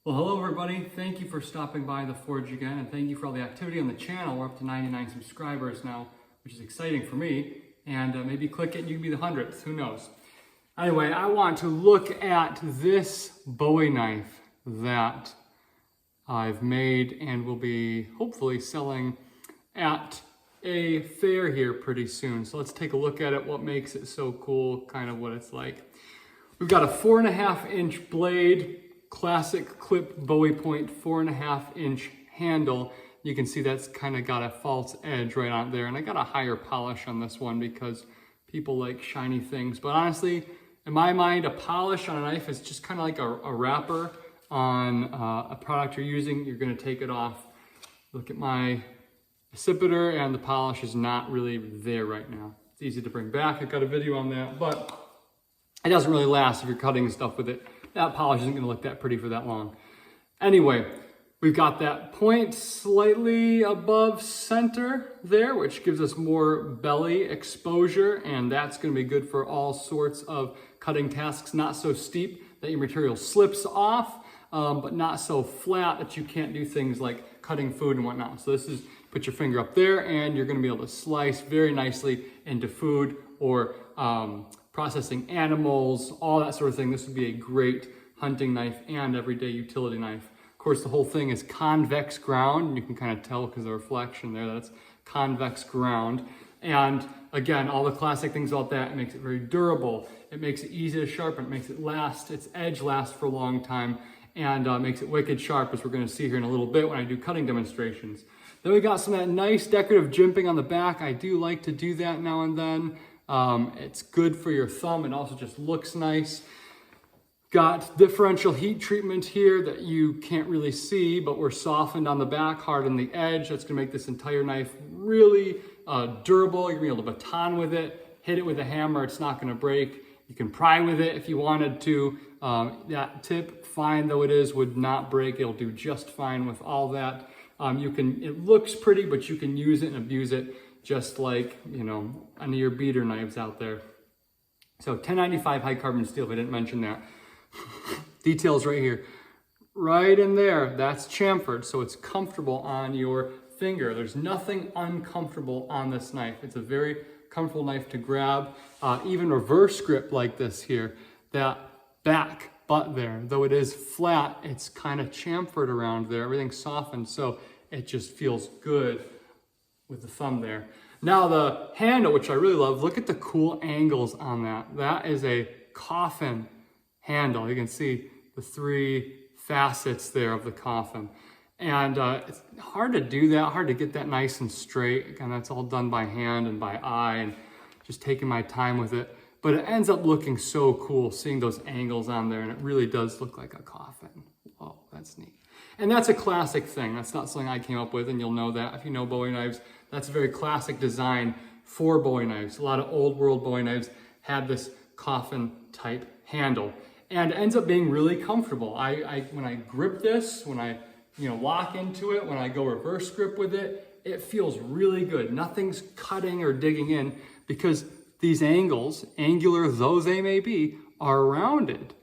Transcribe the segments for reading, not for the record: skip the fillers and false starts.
Well, hello everybody. Thank you for stopping by the Forge again, and thank you for all the activity on the channel. We're up to 99 subscribers now, which is exciting for me. And maybe click it and you can be the 100th, who knows. Anyway, I want to look at this Bowie knife that I've made and will be hopefully selling at a fair here pretty soon. So let's take a look at it, what makes it so cool, kind of what it's like. We've got a 4.5-inch blade, classic clip Bowie point, 4.5-inch handle. You can see that's kind of got a false edge right on there, and I got a higher polish on this one because people like shiny things. But honestly, in my mind, a polish on a knife is just kind of like a wrapper on a product you're using. You're going to take it off. Look at my accipiter, and the polish is not really there right now. It's easy to bring back. I've got a video on that, but it doesn't really last if you're cutting stuff with it. That polish isn't going to look that pretty for that long. Anyway, we've got that point slightly above center there, which gives us more belly exposure, and that's going to be good for all sorts of cutting tasks. Not so steep that your material slips off, but not so flat that you can't do things like cutting food and whatnot. So this is, put your finger up there and you're going to be able to slice very nicely into food or processing animals, all that sort of thing. This would be a great hunting knife and everyday utility knife. Of course, the whole thing is convex ground. You can kind of tell because of the reflection there, that's convex ground. And again, all the classic things about that, it makes it very durable. It makes it easy to sharpen. It makes it last, its edge lasts for a long time, and makes it wicked sharp, as we're going to see here in a little bit when I do cutting demonstrations. Then we got some of that nice decorative jimping on the back. I do like to do that now and then. It's good for your thumb. It also just looks nice. Got differential heat treatment here that you can't really see, but we're softened on the back, hard on the edge. That's gonna make this entire knife really durable. You're gonna be able to baton with it, hit it with a hammer, it's not gonna break. You can pry with it if you wanted to. That tip, fine though it is, would not break. It'll do just fine with all that. It looks pretty, but you can use it and abuse it just like, you know, any of your beater knives out there. So 1095 high carbon steel, if I didn't mention that. Details right here, right in there, that's chamfered, so it's comfortable on your finger. There's nothing uncomfortable on this knife. It's a very comfortable knife to grab. Even reverse grip like this here, that back butt there, though it is flat, it's kind of chamfered around there. Everything's softened, so it just feels good with the thumb there. Now the handle, which I really love, look at the cool angles on that. That is a coffin handle. You can see the 3 facets there of the coffin. And it's hard to do that, hard to get that nice and straight. Again, that's all done by hand and by eye and just taking my time with it. But it ends up looking so cool, seeing those angles on there, and it really does look like a coffin. Whoa, that's neat. And that's a classic thing. That's not something I came up with, and you'll know that if you know Bowie knives. That's a very classic design for Bowie knives. A lot of old world Bowie knives had this coffin type handle. And it ends up being really comfortable. When I grip this, when I lock into it, when I go reverse grip with it, it feels really good. Nothing's cutting or digging in because these angles, angular though they may be, are rounded.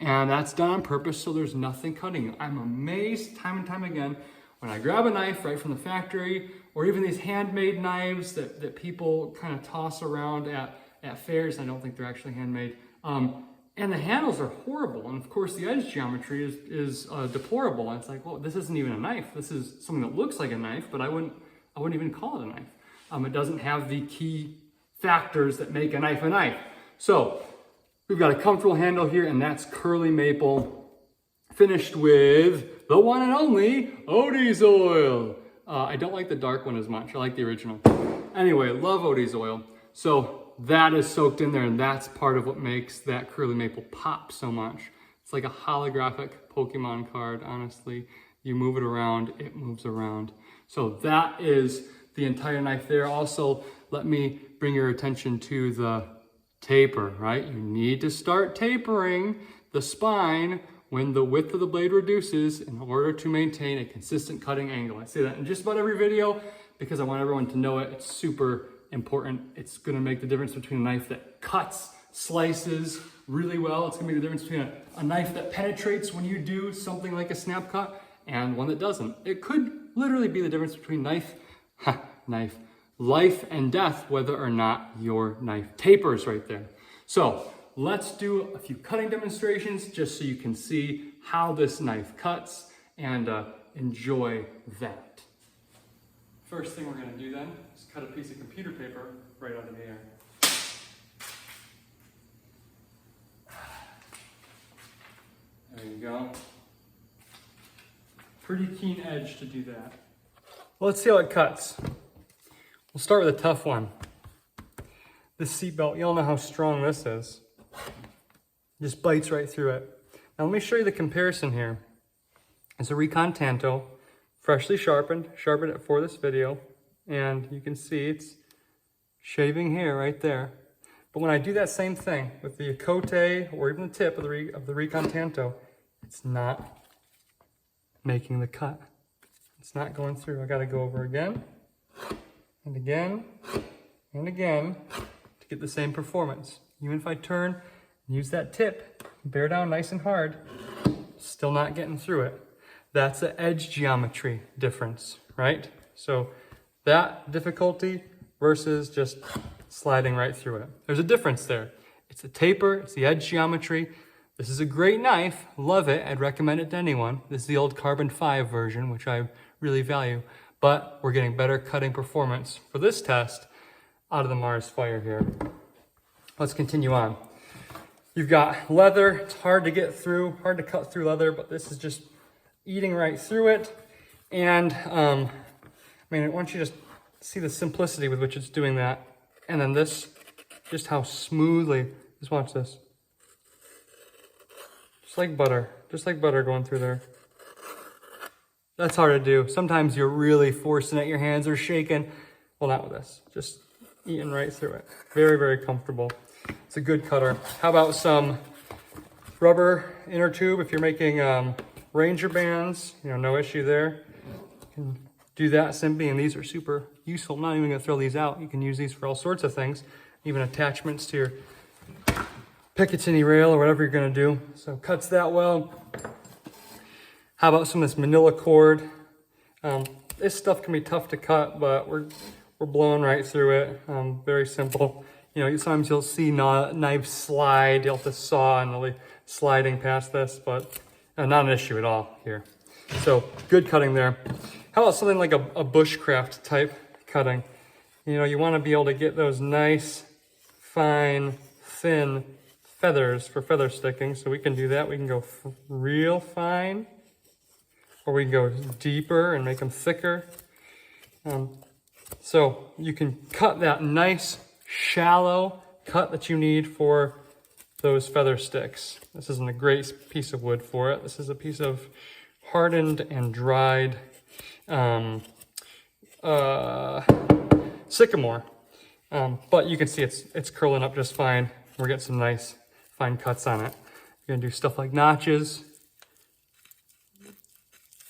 And that's done on purpose, so there's nothing cutting. I'm amazed time and time again when I grab a knife right from the factory, or even these handmade knives that people kind of toss around at fairs. I don't think they're actually handmade. And the handles are horrible, and of course the edge geometry is deplorable. And it's like, well, this isn't even a knife. This is something that looks like a knife, but I wouldn't even call it a knife. It doesn't have the key factors that make a knife a knife. So we've got a comfortable handle here, and that's curly maple, finished with the one and only Odie's oil. I don't like the dark one as much. I like the original. Anyway, love Odie's oil. So that is soaked in there, and that's part of what makes that curly maple pop so much. It's like a holographic Pokemon card, honestly. You move it around, it moves around. So that is the entire knife there. Also, let me bring your attention to the taper, right? You need to start tapering the spine when the width of the blade reduces in order to maintain a consistent cutting angle. I say that in just about every video because I want everyone to know it. It's super important. It's going to make the difference between a knife that cuts, slices, really well. It's gonna be the difference between a knife that penetrates when you do something like a snap cut and one that doesn't. It could literally be the difference between life and death, whether or not your knife tapers right there. So let's do a few cutting demonstrations just so you can see how this knife cuts and enjoy that. First thing we're gonna do then is cut a piece of computer paper right out of the air. There you go. Pretty keen edge to do that. Well, let's see how it cuts. We'll start with a tough one. This seat belt, you all know how strong this is. Just bites right through it. Now let me show you the comparison here. It's a Recon Tanto, freshly sharpened it for this video, and you can see it's shaving here right there. But when I do that same thing with the Cote or even the tip of the Recon Tanto, it's not making the cut. It's not going through. I gotta go over again, and again, and again to get the same performance. Even if I turn and use that tip, bear down nice and hard, still not getting through it. That's the edge geometry difference, right? So that difficulty versus just sliding right through it. There's a difference there. It's the taper, it's the edge geometry. This is a great knife, love it, I'd recommend it to anyone. This is the old Carbon 5 version, which I really value, but we're getting better cutting performance for this test out of the Mars Fire here. Let's continue on. You've got leather, it's hard to get through, hard to cut through leather, but this is just eating right through it. And I want you to just see the simplicity with which it's doing that. And then this, just how smoothly, just watch this. Just like butter going through there. That's hard to do. Sometimes you're really forcing it, your hands are shaking. Well, not with this, just eating right through it. Very, very comfortable. It's a good cutter. How about some rubber inner tube if you're making Ranger bands, no issue there. You can do that simply, and these are super useful. I'm not even gonna throw these out. You can use these for all sorts of things, even attachments to your Picatinny rail or whatever you're gonna do. So cuts that well. How about some of this manila cord? This stuff can be tough to cut, but we're blowing right through it. Very simple. Sometimes you'll see knives slide. You'll have to saw and really sliding past this, but not an issue at all here. So good cutting there. How about something like a bushcraft type cutting? You want to be able to get those nice, fine, thin feathers for feather sticking. So we can do that. We can go real fine, or we can go deeper and make them thicker. So you can cut that nice, shallow cut that you need for those feather sticks. This isn't a great piece of wood for it. This is a piece of hardened and dried sycamore. But you can see it's curling up just fine. We're getting some nice fine cuts on it. You're gonna do stuff like notches.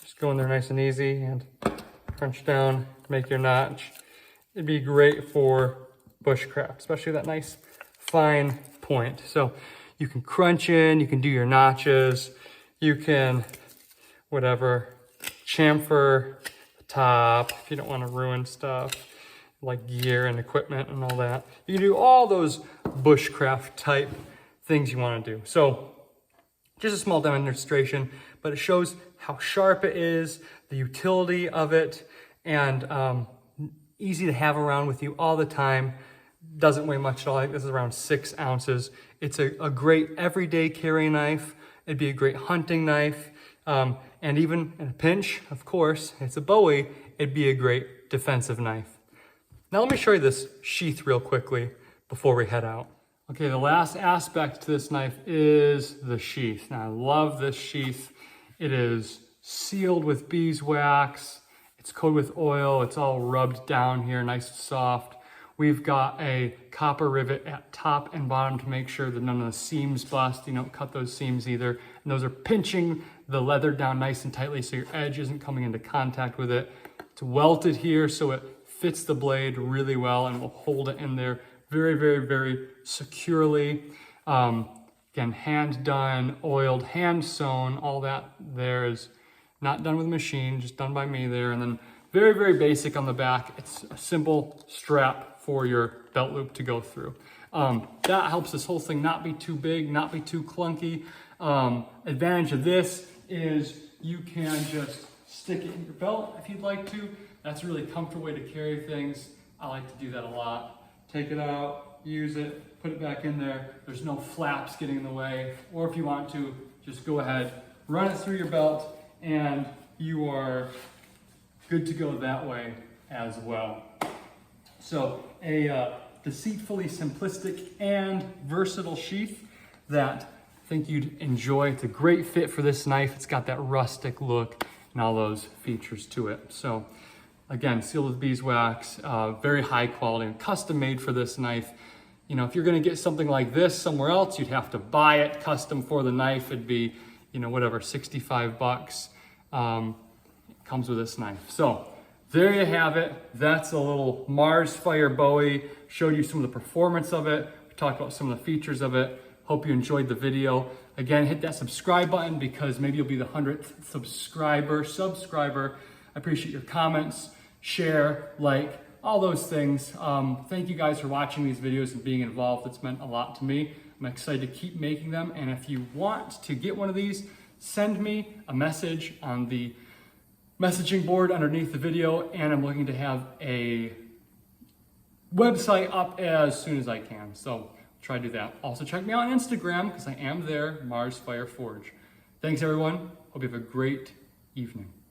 Just go in there nice and easy and crunch down, make your notch. It'd be great for bushcraft, especially that nice fine point. So you can crunch in, you can do your notches, you can chamfer the top if you don't want to ruin stuff like gear and equipment and all that. You can do all those bushcraft type things you want to do. So just a small demonstration, but it shows how sharp it is, the utility of it, and easy to have around with you all the time. Doesn't weigh much at all. I think this is around 6 ounces. It's a great everyday carry knife. It'd be a great hunting knife. And even in a pinch, of course, it's a Bowie, it'd be a great defensive knife. Now let me show you this sheath real quickly before we head out. Okay, the last aspect to this knife is the sheath. Now I love this sheath. It is sealed with beeswax. It's coated with oil. It's all rubbed down here, nice and soft. We've got a copper rivet at top and bottom to make sure that none of the seams bust. You don't cut those seams either. And those are pinching the leather down nice and tightly so your edge isn't coming into contact with it. It's welted here so it fits the blade really well and will hold it in there very, very, very securely. Again, hand done, oiled, hand sewn, all that there is not done with a machine, just done by me there. And then very, very basic on the back. It's a simple strap for your belt loop to go through. That helps this whole thing not be too big, not be too clunky. Advantage of this is you can just stick it in your belt if you'd like to. That's a really comfortable way to carry things. I like to do that a lot. Take it out, use it, put it back in there. There's no flaps getting in the way. Or if you want to, just go ahead, run it through your belt, and you are good to go that way as well. So a deceitfully simplistic and versatile sheath that I think you'd enjoy. It's a great fit for this knife. It's got that rustic look and all those features to it. So again, sealed with beeswax, very high quality and custom made for this knife. You know, if you're gonna get something like this somewhere else, you'd have to buy it custom for the knife. It'd be, you know, whatever, 65 bucks. It comes with this knife. So there you have it. That's a little Mars Fire Bowie. Showed you some of the performance of it. We talked about some of the features of it. Hope you enjoyed the video. Again, hit that subscribe button because maybe you'll be the 100th subscriber. I appreciate your comments, share, like, all those things. Thank you guys for watching these videos and being involved. It's meant a lot to me. I'm excited to keep making them. And if you want to get one of these, send me a message on the messaging board underneath the video, and I'm looking to have a website up as soon as I can. So try to do that. Also check me out on Instagram because I am there, Mars Fire Forge. Thanks everyone. Hope you have a great evening.